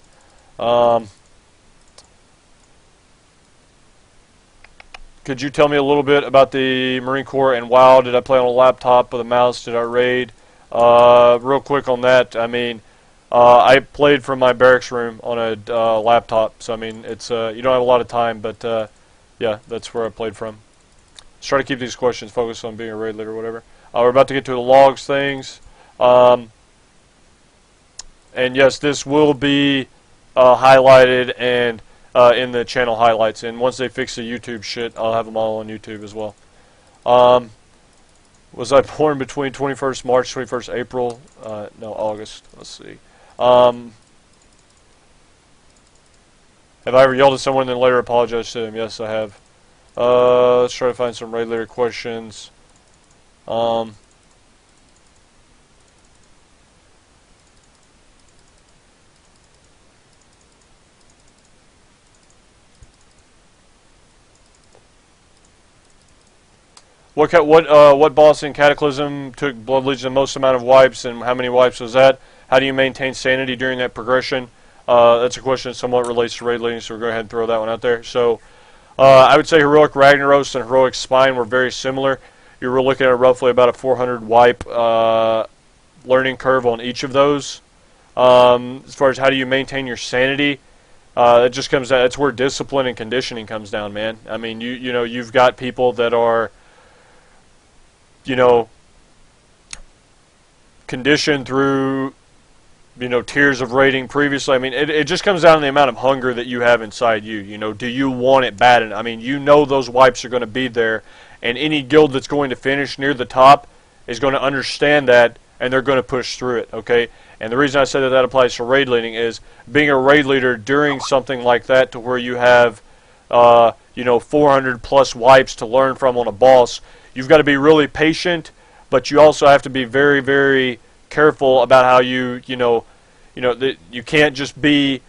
Could you tell me a little bit about the Marine Corps and WoW? Did I play on a laptop with a mouse? Did I raid? Real quick on that, I played from my barracks room on a laptop. So, it's you don't have a lot of time, but yeah, that's where I played from. Let's try to keep these questions focused on being a raid leader or whatever. We're about to get to the logs things. And yes, this will be highlighted and in the channel highlights. And once they fix the YouTube shit, I'll have them all on YouTube as well. Was I born between 21st March, 21st April? No, August. Let's see. Have I ever yelled at someone and then later apologized to them? Yes, I have. Let's try to find some raid leader questions. What boss in Cataclysm took Blood Legion the most amount of wipes, and how many wipes was that? How do you maintain sanity during that progression? That's a question that somewhat relates to raid leading, so we'll go ahead and throw that one out there. So I would say Heroic Riggnaros and Heroic Spine were very similar. You were looking at roughly about a 400 wipe learning curve on each of those. As far as how do you maintain your sanity, it just comes down. That's where discipline and conditioning comes down, man. I mean, you've got people that are, conditioned through, tiers of rating previously. I mean, it just comes down to the amount of hunger that you have inside you. Do you want it bad? And I mean, those wipes are going to be there, and any guild that's going to finish near the top is going to understand that, and they're going to push through it. Okay. And the reason I say that applies to raid leading is being a raid leader during something like that, to where you have, 400 plus wipes to learn from on a boss. You've got to be really patient, but you also have to be very, very careful about how you can't just be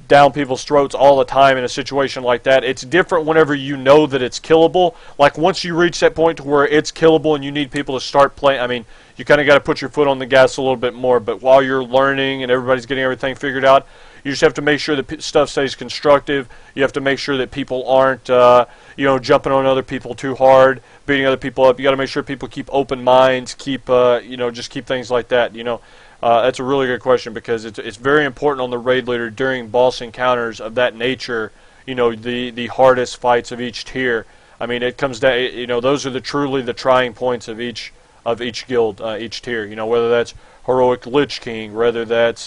down people's throats all the time in a situation like that. It's different whenever you know that it's killable. Like once you reach that point to where it's killable and you need people to start playing, I mean, you kind of got to put your foot on the gas a little bit more. But while you're learning and everybody's getting everything figured out, you just have to make sure that stuff stays constructive. You have to make sure that people aren't, jumping on other people too hard, beating other people up. You got to make sure people keep open minds, just keep things like that. That's a really good question, because it's very important on the raid leader during boss encounters of that nature. The hardest fights of each tier. I mean, it comes down. Those are truly the trying points of each guild, each tier. Whether that's Heroic Lich King, whether that's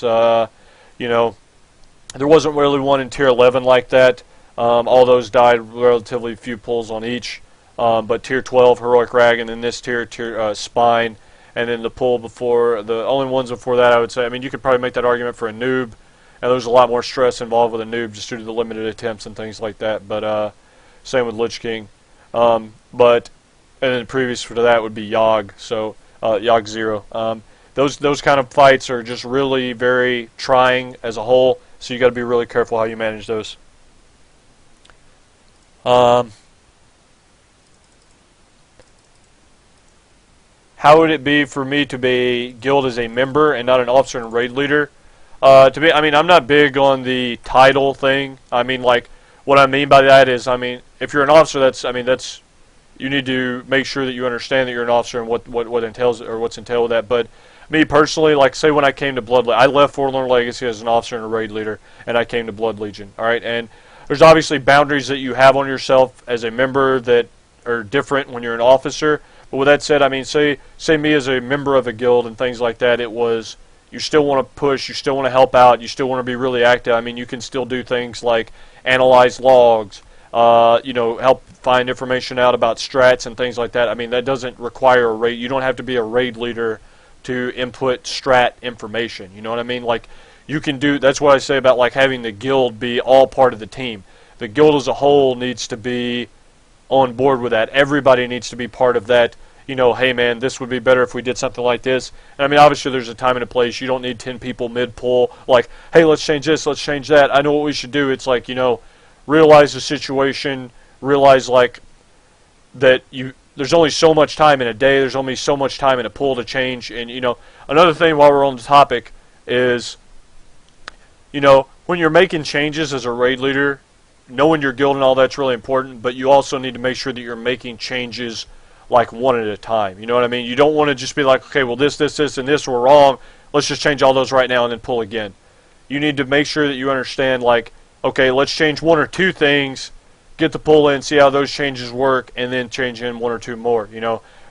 there wasn't really one in tier 11 like that. All those died relatively few pulls on each. But tier 12 Heroic Rag, and then this tier Spine. And then the pull before, the only ones before that, I would say, I mean, you could probably make that argument for a noob, and there's a lot more stress involved with a noob just due to the limited attempts and things like that. But same with Lich King. And then previous to that would be Yogg, so Yogg 0. Those kind of fights are just really very trying as a whole, so you got to be really careful how you manage those. How would it be for me to be guild as a member and not an officer and raid leader? I'm not big on the title thing. I mean, like, what I mean by that is, I mean, if you're an officer, you need to make sure that you understand that you're an officer and what entails, or what's entailed with that. But me personally, like, say when I came to Blood Legion, I left Forlorn Legacy as an officer and a raid leader, and I came to Blood Legion. All right, and there's obviously boundaries that you have on yourself as a member that are different when you're an officer. But with that said, I mean, say me as a member of a guild and things like that, it was, you still want to push, you still want to help out, you still want to be really active. I mean, you can still do things like analyze logs, help find information out about strats and things like that. I mean, that doesn't require a raid. You don't have to be a raid leader to input strat information. You know what I mean? Like, you can do, that's what I say about, like, having the guild be all part of the team. The guild as a whole needs to be on board with that. Everybody needs to be part of that. Hey man, this would be better if we did something like this. And I mean, obviously there's a time and a place. You don't need 10 people mid-pull, like, hey, let's change this, let's change that. I know what we should do. It's like, realize the situation, realize, like, that there's only so much time in a day, there's only so much time in a pull to change. And, another thing while we're on the topic is, when you're making changes as a raid leader, knowing your guild and all that's really important, but you also need to make sure that you're making changes like one at a time. You know what I mean? You don't want to just be like, okay, well this, and this were wrong. Let's just change all those right now and then pull again. You need to make sure that you understand, like, okay, let's change one or two things, get the pull in, see how those changes work, and then change in one or two more.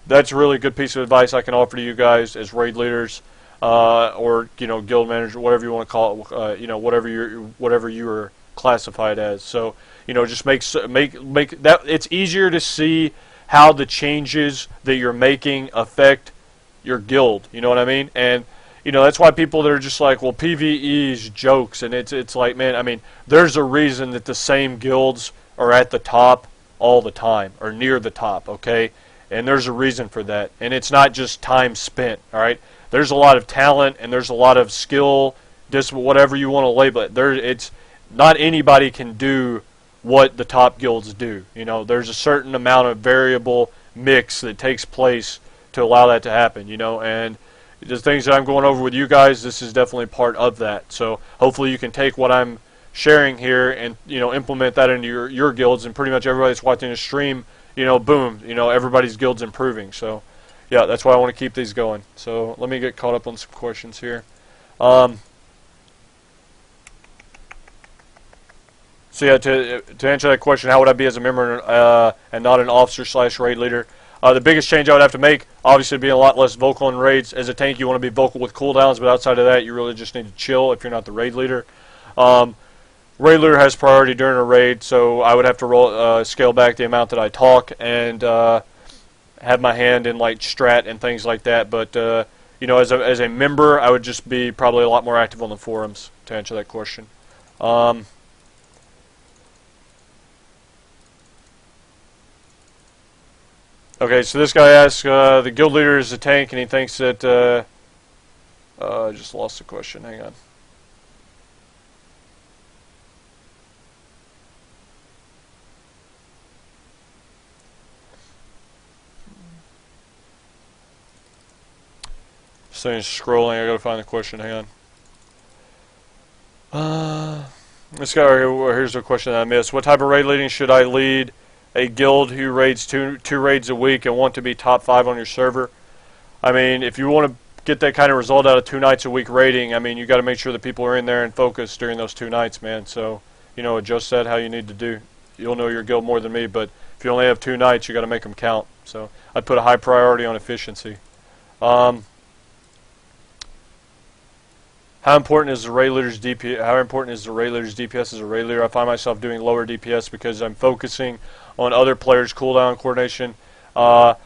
That's a really good piece of advice I can offer to you guys as raid leaders, or guild manager, whatever you want to call it. Whatever you are classified as. So just make that it's easier to see how the changes that you're making affect your guild. You know what I mean? And that's why people that are just like, well, PvE is jokes, and it's like, man, I mean, there's a reason that the same guilds are at the top all the time, or near the top, okay? And there's a reason for that. And it's not just time spent, all right? There's a lot of talent, and there's a lot of skill, whatever you want to label it. It's not anybody can do what the top guilds do. There's a certain amount of variable mix that takes place to allow that to happen, you know. And the things that I'm going over with you guys, this is definitely part of that. So hopefully you can take what I'm sharing here and, you know, implement that into your guilds, and pretty much everybody that's watching the stream, you know, boom, you know, everybody's guild's improving. So yeah, that's why I want to keep these going. So let me get caught up on some questions here. So yeah, to answer that question, how would I be as a member and not an officer / raid leader? The biggest change I would have to make, obviously, being a lot less vocal in raids. As a tank, you want to be vocal with cooldowns, but outside of that, you really just need to chill if you're not the raid leader. Raid leader has priority during a raid, so I would have to scale back the amount that I talk and have my hand in like strat and things like that. But you know, as a member, I would just be probably a lot more active on the forums to answer that question. Okay, so this guy asks, the guild leader is a tank, and he thinks that, I just lost the question, hang on. So he's scrolling, I gotta find the question, hang on. This guy right here, here's the question that I missed. What type of raid leading should I lead a guild who raids two raids a week and want to be top 5 on your server? I mean, if you want to get that kind of result out of 2 nights a week raiding, I mean, you got to make sure that people are in there and focused during those 2 nights, man. So, you know, adjust that how you need to do. You'll know your guild more than me, but if you only have 2 nights, you got to make them count. So, I'd put a high priority on efficiency. How important is the raid leader's DPS? How important is the raid leader's DPS as a raid leader? I find myself doing lower DPS because I'm focusing on other players' cooldown coordination. Yeah,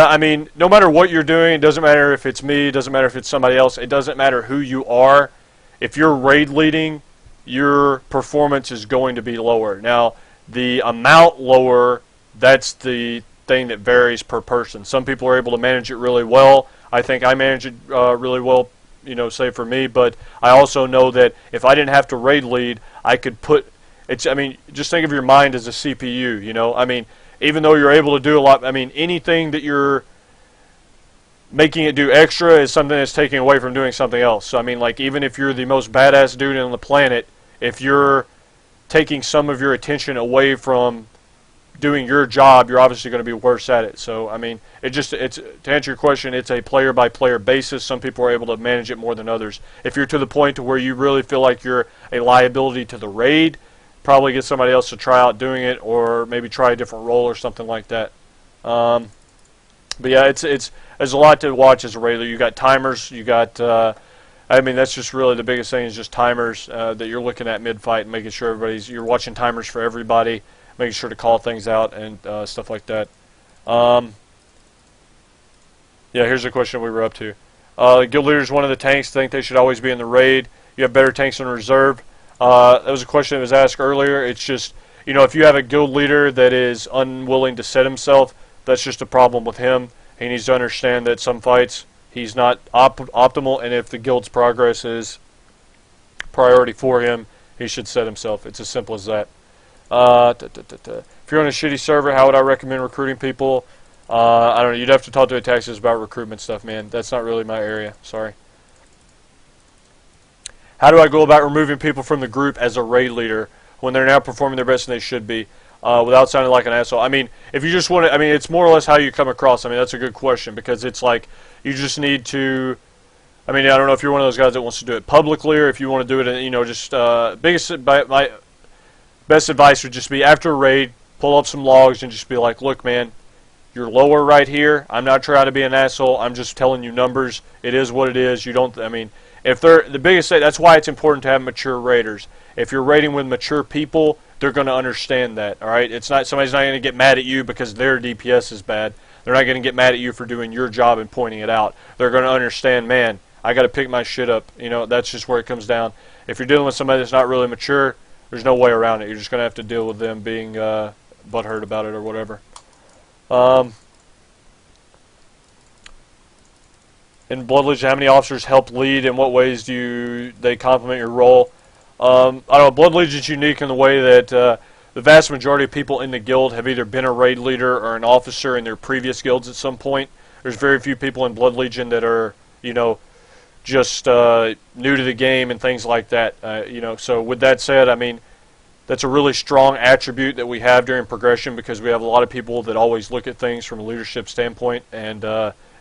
I mean, no matter what you're doing, it doesn't matter if it's me, it doesn't matter if it's somebody else, it doesn't matter who you are. If you're raid leading, your performance is going to be lower. Now, the amount lower, that's the thing that varies per person. Some people are able to manage it really well. I think I manage it really well, you know, say for me, but I also know that if I didn't have to raid lead, I could put, I mean, just think of your mind as a CPU, you know, I mean, even though you're able to do a lot, I mean, anything that you're making it do extra is something that's taking away from doing something else. So, I mean, like, even if you're the most badass dude on the planet, if you're taking some of your attention away from doing your job, you're obviously going to be worse at it. So, I mean, it's to answer your question, it's a player-by-player basis. Some people are able to manage it more than others. If you're to the point to where you really feel like you're a liability to the raid, probably get somebody else to try out doing it, or maybe try a different role or something like that. But yeah, there's a lot to watch as a raid leader. You got timers, you got I mean, that's just really the biggest thing is just timers that you're looking at mid-fight, making sure you're watching timers for everybody, making sure to call things out and stuff like that. Yeah, here's a question we were up to. Guild leader is one of the tanks. Think they should always be in the raid. You have better tanks in reserve. That was a question that was asked earlier. It's just, you know, if you have a guild leader that is unwilling to set himself, that's just a problem with him. He needs to understand that some fights he's not optimal, and if the guild's progress is priority for him, he should set himself. It's as simple as that. If you're on a shitty server, how would I recommend recruiting people? I don't know. You'd have to talk to Attaxis about recruitment stuff, man. That's not really my area. Sorry. How do I go about removing people from the group as a raid leader when they're now performing their best and they should be, without sounding like an asshole? I mean, if you just want to, I mean, it's more or less how you come across. I mean, that's a good question, because it's like you just need to, I mean, I don't know if you're one of those guys that wants to do it publicly, or if you want to do it, you know, just, my best advice would just be after a raid, pull up some logs and just be like, look, man, you're lower right here. I'm not trying to be an asshole. I'm just telling you numbers. It is what it is. You don't, I mean, if they're, the biggest thing, that's why it's important to have mature raiders. If you're raiding with mature people, they're going to understand that, all right? It's not, somebody's not going to get mad at you because their DPS is bad. They're not going to get mad at you for doing your job and pointing it out. They're going to understand, man, I got to pick my shit up. You know, that's just where it comes down. If you're dealing with somebody that's not really mature, there's no way around it. You're just going to have to deal with them being butthurt about it or whatever. In Blood Legion, how many officers help lead? In what ways do they complement your role? I don't know, Blood Legion's unique in the way that the vast majority of people in the guild have either been a raid leader or an officer in their previous guilds at some point. There's very few people in Blood Legion that are, just new to the game and things like that. So with that said, I mean, that's a really strong attribute that we have during progression, because we have a lot of people that always look at things from a leadership standpoint, and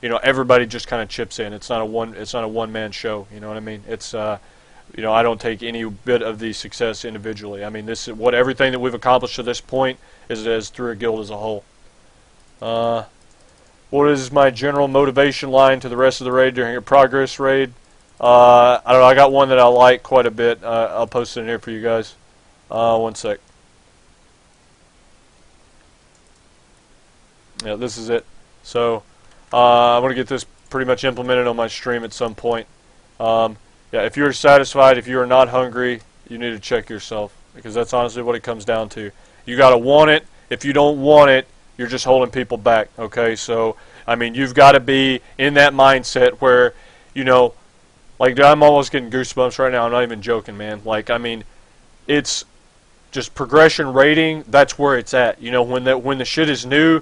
everybody just kind of chips in. It's not a one man show. You know what I mean? It's I don't take any bit of the success individually. I mean, this is everything that we've accomplished to this point is through a guild as a whole. What is my general motivation line to the rest of the raid during a progress raid? I don't know. I got one that I like quite a bit. I'll post it in here for you guys. One sec. Yeah, this is it. So I'm going to get this pretty much implemented on my stream at some point. Yeah, if you're satisfied, if you are not hungry, you need to check yourself, because that's honestly what it comes down to. You got to want it. If you don't want it, you're just holding people back, okay? So, I mean, you've got to be in that mindset where, like, I'm almost getting goosebumps right now. I'm not even joking, man. Like, I mean, it's just progression rating. That's where it's at. When the shit is new,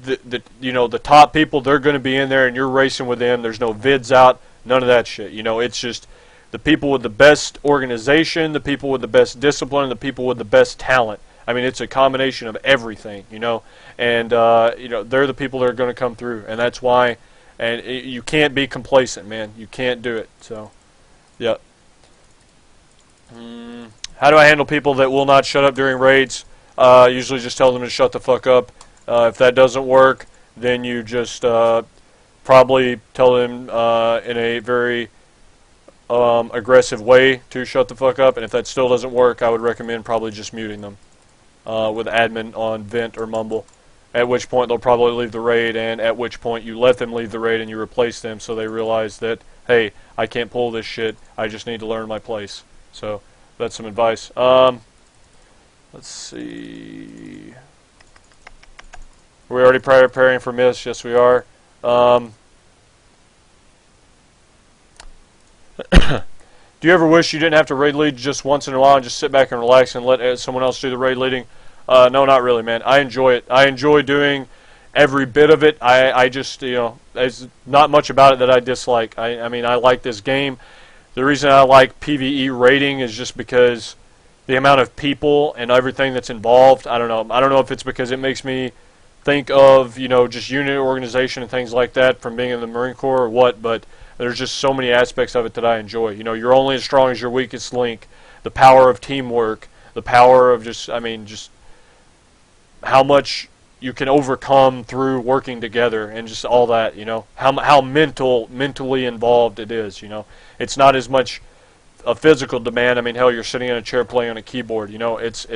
the top people, they're going to be in there, and you're racing with them. There's no vids out, none of that shit. It's just the people with the best organization, the people with the best discipline, and the people with the best talent. I mean, it's a combination of everything, and they're the people that are going to come through, and that's why. And you can't be complacent, man. You can't do it. So, yeah. How do I handle people that will not shut up during raids? Usually just tell them to shut the fuck up. If that doesn't work, then you just probably tell them in a very aggressive way to shut the fuck up. And if that still doesn't work, I would recommend probably just muting them with admin on vent or mumble. At which point they'll probably leave the raid, and at which point you let them leave the raid and you replace them, so they realize that, hey, I can't pull this shit. I just need to learn my place. So that's some advice. Let's see. We're already preparing for Miss. Yes, we are. Do you ever wish you didn't have to raid lead just once in a while and just sit back and relax and let someone else do the raid leading? No, not really, man. I enjoy it. I enjoy doing every bit of it. I just, there's not much about it that I dislike. I mean, I like this game. The reason I like PvE raiding is just because the amount of people and everything that's involved. I don't know. I don't know if it's because it makes me think of, just unit organization and things like that from being in the Marine Corps or what, but there's just so many aspects of it that I enjoy. You're only as strong as your weakest link. The power of teamwork, the power of just how much you can overcome through working together, and just all that, how mentally involved it is. It's not as much a physical demand. I mean, hell, you're sitting in a chair playing on a keyboard. It's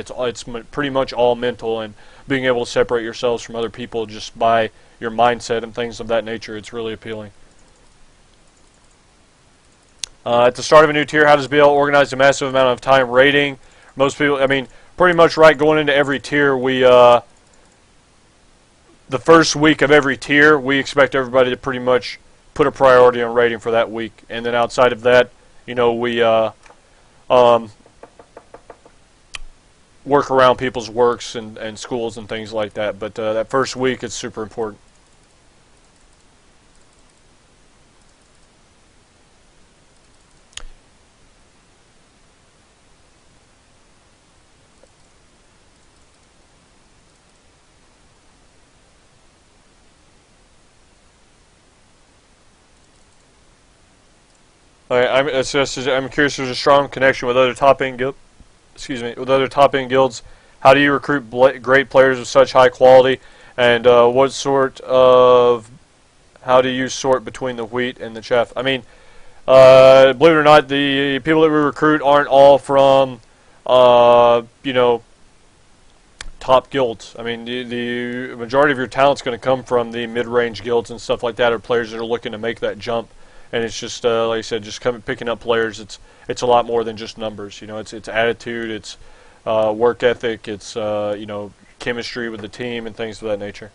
pretty much all mental, and being able to separate yourselves from other people just by your mindset and things of that nature. It's really appealing. At the start of a new tier, how does BL organize a massive amount of time raiding? Most people, I mean, pretty much right going into every tier, we the first week of every tier, we expect everybody to pretty much put a priority on raiding for that week, and then outside of that, we work around people's works and schools and things like that. But that first week, it's super important. I'm curious. There's a strong connection with other top-end guilds. How do you recruit great players of such high quality, and how do you sort between the wheat and the chaff? I mean, believe it or not, the people that we recruit aren't all from, top guilds. I mean, the majority of your talent's going to come from the mid-range guilds and stuff like that, or players that are looking to make that jump. And it's just, like I said, just picking up players. It's a lot more than just numbers. It's attitude, it's work ethic, it's chemistry with the team and things of that nature.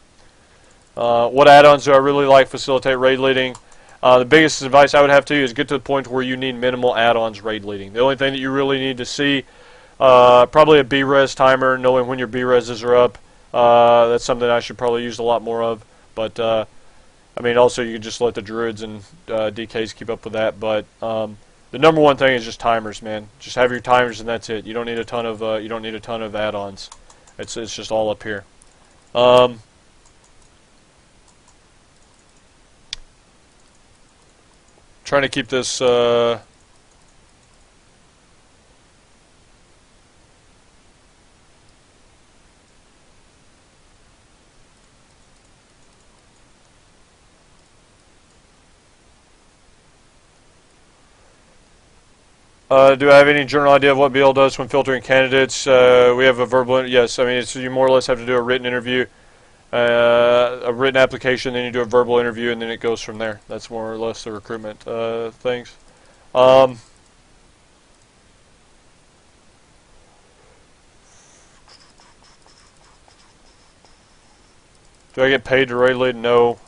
What add-ons do I really like facilitate raid leading? The biggest advice I would have to you is get to the point where you need minimal add-ons raid leading. The only thing that you really need to see Probably a B-res timer, knowing when your B-reses are up. That's something I should probably use a lot more of. But I mean, also you can just let the druids and DKs keep up with that. But the number one thing is just timers, man. Just have your timers and that's it. You don't need a ton of add-ons. It's just all up here. Trying to keep this. Do I have any general idea of what BL does when filtering candidates? We have a verbal. Yes, I mean you more or less have to do a written interview, a written application, then you do a verbal interview, and then it goes from there. That's more or less the recruitment things. Do I get paid to raid lead? No.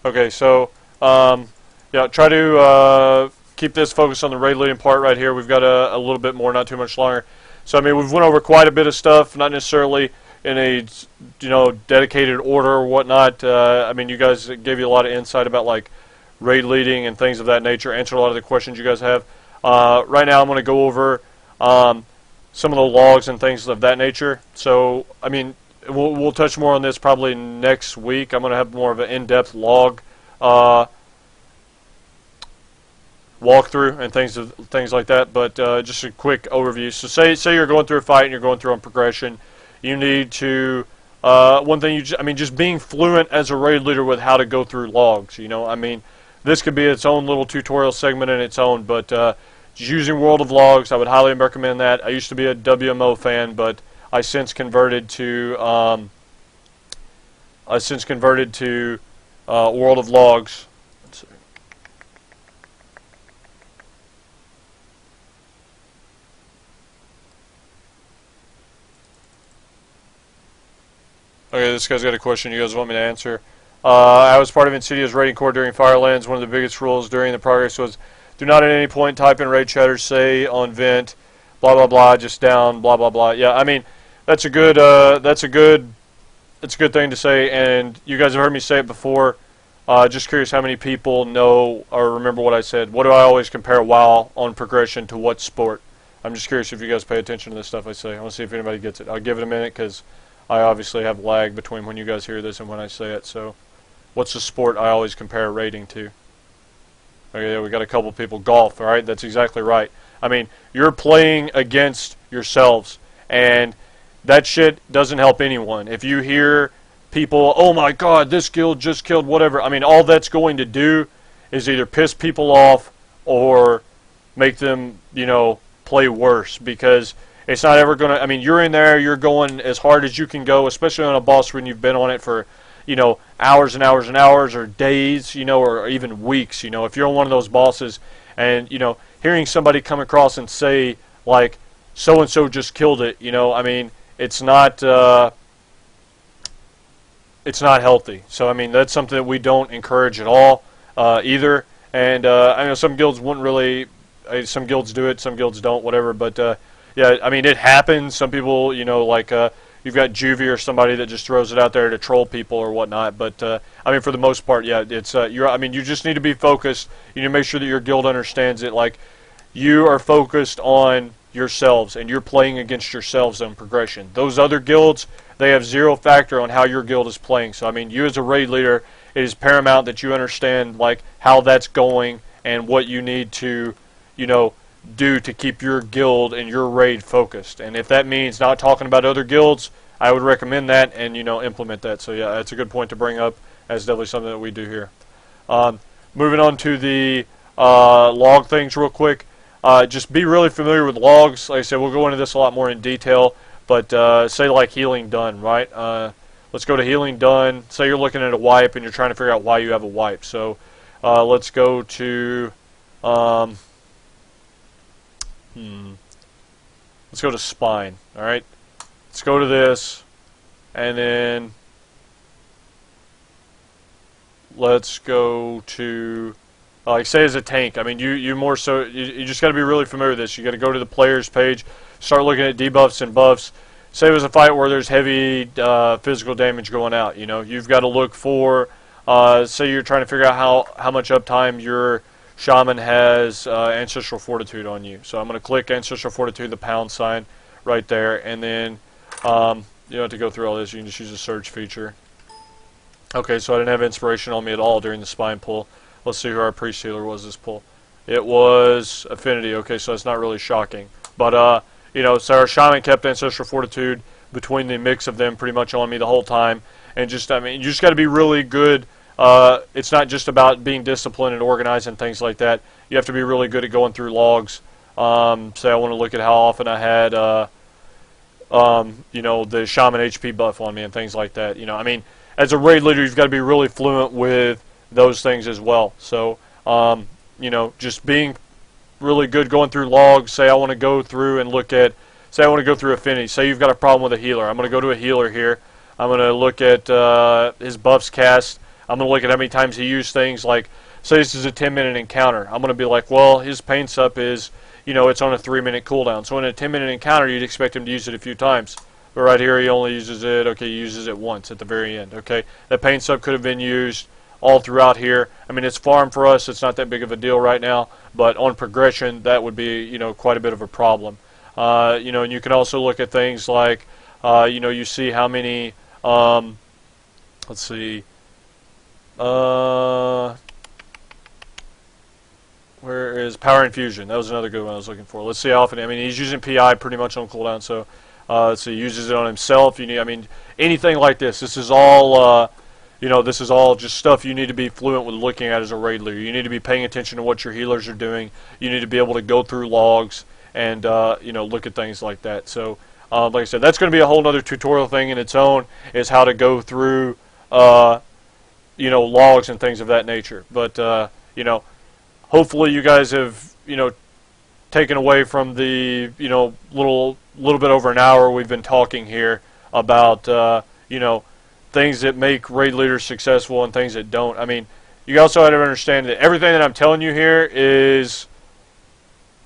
Okay, so yeah, try to keep this focused on the raid leading part right here. We've got a little bit more, not too much longer. So I mean, we've went over quite a bit of stuff, not necessarily in a dedicated order or whatnot. I mean, you guys gave you a lot of insight about like raid leading and things of that nature. Answered a lot of the questions you guys have. Right now, I'm going to go over some of the logs and things of that nature. So I mean, we'll touch more on this probably next week. I'm going to have more of an in-depth log walkthrough and things like that, but just a quick overview. So say you're going through a fight and you're going through on progression, you need to one thing just being fluent as a raid leader with how to go through logs. I mean, this could be its own little tutorial segment in its own, but just using World of Logs, I would highly recommend that. I used to be a WMO fan, but I since converted to World of Logs. Okay, this guy's got a question you guys want me to answer. I was part of Insidia's raiding corps during Firelands. One of the biggest rules during the progress was do not at any point type in raid chatter, say on vent, blah blah blah, just down, blah blah blah. Yeah, I mean that's a good thing to say, and you guys have heard me say it before. Just curious how many people know or remember what I said. What do I always compare WoW on progression to what sport? I'm just curious if you guys pay attention to this stuff I say. I want to see if anybody gets it. I'll give it a minute because I obviously have lag between when you guys hear this and when I say it. So, what's the sport I always compare raiding to? Okay, yeah, we got a couple people. Golf, all right? That's exactly right. I mean, you're playing against yourselves, and that shit doesn't help anyone. If you hear people, oh my god, this guild just killed whatever, I mean, all that's going to do is either piss people off or make them, play worse, because it's not ever going to, I mean, you're in there, you're going as hard as you can go, especially on a boss when you've been on it for, hours and hours and hours, or days, or even weeks. If you're on one of those bosses and, hearing somebody come across and say, like, so-and-so just killed it, I mean, it's not healthy. So, I mean, that's something that we don't encourage at all either. And I know some guilds wouldn't really, some guilds do it, some guilds don't, whatever, but yeah, I mean, it happens. Some people, like you've got Juvie or somebody that just throws it out there to troll people or whatnot. But I mean, for the most part, yeah, it's I mean, you just need to be focused. You need to make sure that your guild understands it. Like, you are focused on yourselves, and you're playing against yourselves on progression. Those other guilds, they have zero factor on how your guild is playing. So, I mean, you as a raid leader, it is paramount that you understand like how that's going and what you need to, do to keep your guild and your raid focused. And if that means not talking about other guilds, I would recommend that and implement that. So yeah, that's a good point to bring up. That's definitely something that we do here. Moving on to the log things real quick. Just be really familiar with logs. Like I said, we'll go into this a lot more in detail, but say like healing done, right? Let's go to healing done. Say you're looking at a wipe and you're trying to figure out why you have a wipe. So let's go to let's go to spine. All right, let's go to this, and then let's go to like say as a tank. I mean, you more so you just got to be really familiar with this. You got to go to the players page, start looking at debuffs and buffs. Say it was a fight where there's heavy physical damage going out. You've got to look for. Say you're trying to figure out how much uptime your shaman has Ancestral Fortitude on you. So I'm going to click Ancestral Fortitude, the pound sign right there, and then you don't have to go through all this. You can just use the search feature. Okay, so I didn't have inspiration on me at all during the spine pull. Let's see who our priest healer was this pull. It was Affinity. Okay, so it's not really shocking. But, so our shaman kept Ancestral Fortitude between the mix of them pretty much on me the whole time. And you just got to be really good. It's not just about being disciplined and organized and things like that. You have to be really good at going through logs. Say I want to look at how often I had, the shaman HP buff on me and things like that. As a raid leader, you've got to be really fluent with those things as well. So, just being really good going through logs. Say I want to go through and look at, say I want to go through Affinity. Say you've got a problem with a healer. I'm going to go to a healer here. I'm going to look at his buffs cast. I'm going to look at how many times he used things. Like, say this is a 10-minute encounter. I'm going to be like, well, his pain sup is, it's on a 3-minute cooldown. So in a 10-minute encounter, you'd expect him to use it a few times. But right here, he only uses it, he uses it once at the very end, okay? That pain sub could have been used all throughout here. It's farm for us. It's not that big of a deal right now. But on progression, that would be, quite a bit of a problem. And you can also look at things like, you see how many, let's see, where is Power Infusion? That was another good one I was looking for. Let's see how often, he's using PI pretty much on cooldown, so... so he uses it on himself. Anything like this. This is all, this is all just stuff you need to be fluent with looking at as a raid leader. You need to be paying attention to what your healers are doing. You need to be able to go through logs and, look at things like that. So, like I said, that's going to be a whole other tutorial thing in its own, is how to go through, logs and things of that nature. But, hopefully you guys have, taken away from the, little bit over an hour we've been talking here about, things that make raid leaders successful and things that don't. You also have to understand that everything that I'm telling you here is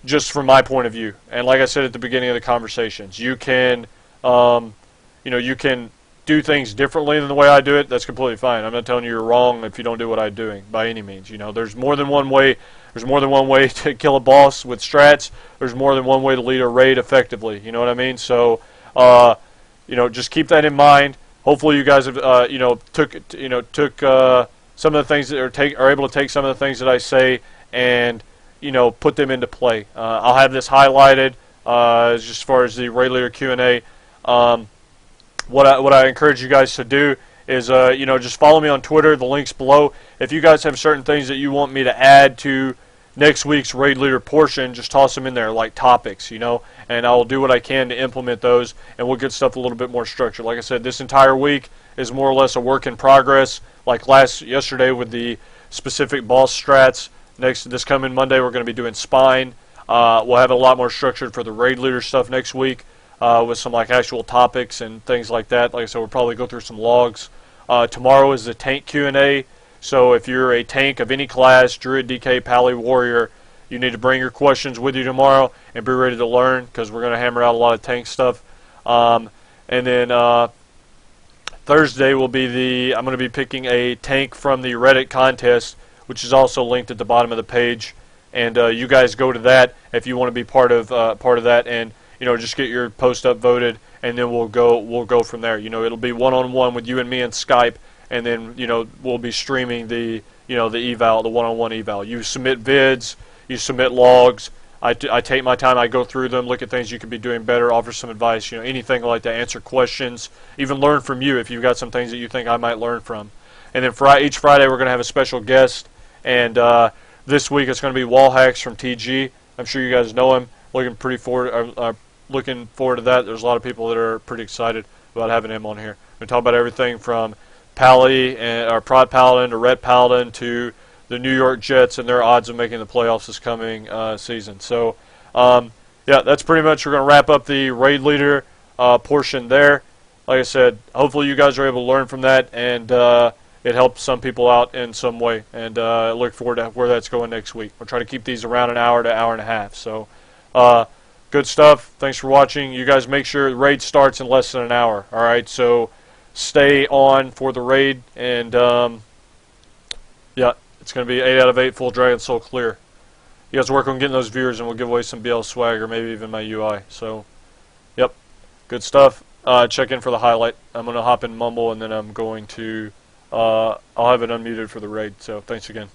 just from my point of view. And like I said at the beginning of the conversations, you can, you can do things differently than the way I do it. That's completely fine. I'm not telling you you're wrong if you don't do what I'm doing by any means. There's more than one way. There's more than one way to kill a boss with strats. There's more than one way to lead a raid effectively. You know what I mean? So, just keep that in mind. Hopefully, you guys have, took some of the things that are able to take some of the things that I say and, put them into play. I'll have this highlighted as far as the raid leader Q&A. What I encourage you guys to do is, just follow me on Twitter. The link's below. If you guys have certain things that you want me to add to next week's raid leader portion, just toss them in there like topics, and I'll do what I can to implement those, and we'll get stuff a little bit more structured. Like I said, this entire week is more or less a work in progress. Like yesterday with the specific boss strats. This coming Monday, we're going to be doing spine. We'll have it a lot more structured for the raid leader stuff next week. With some actual topics and things like that. Like I said, we'll probably go through some logs. Tomorrow is the tank Q&A. So if you're a tank of any class, Druid, DK, Pally, Warrior, you need to bring your questions with you tomorrow and be ready to learn, because we're going to hammer out a lot of tank stuff. And then Thursday will be I'm going to be picking a tank from the Reddit contest, which is also linked at the bottom of the page. And you guys go to that if you want to be part of that, and just get your post upvoted, and then we'll go from there. It'll be one-on-one with you and me in Skype, and then we'll be streaming the the eval, the one-on-one eval. You submit vids, you submit logs. I take my time, I go through them, look at things you could be doing better, offer some advice, anything like that, answer questions, even learn from you if you've got some things that you think I might learn from. And then each Friday we're going to have a special guest, and this week it's going to be Wall Hacks from TG. I'm sure you guys know him. Looking forward to that. There's a lot of people that are pretty excited about having him on here. We're going to talk about everything from Pally and our Prod Paladin to Red Paladin to the New York Jets and their odds of making the playoffs this coming season. So, yeah, that's pretty much, we're going to wrap up the raid leader portion there. Like I said, hopefully you guys are able to learn from that and, it helps some people out in some way, and I look forward to where that's going next week. We'll try to keep these around an hour to hour and a half. So, good stuff. Thanks for watching. You guys make sure the raid starts in less than an hour. All right, so stay on for the raid, and yeah, it's going to be 8 out of 8 full Dragon Soul clear. You guys work on getting those viewers, and we'll give away some BL swag or maybe even my UI. So, yep, good stuff. Check in for the highlight. I'm going to hop in Mumble, and then I'm going to I'll have it unmuted for the raid. So thanks again.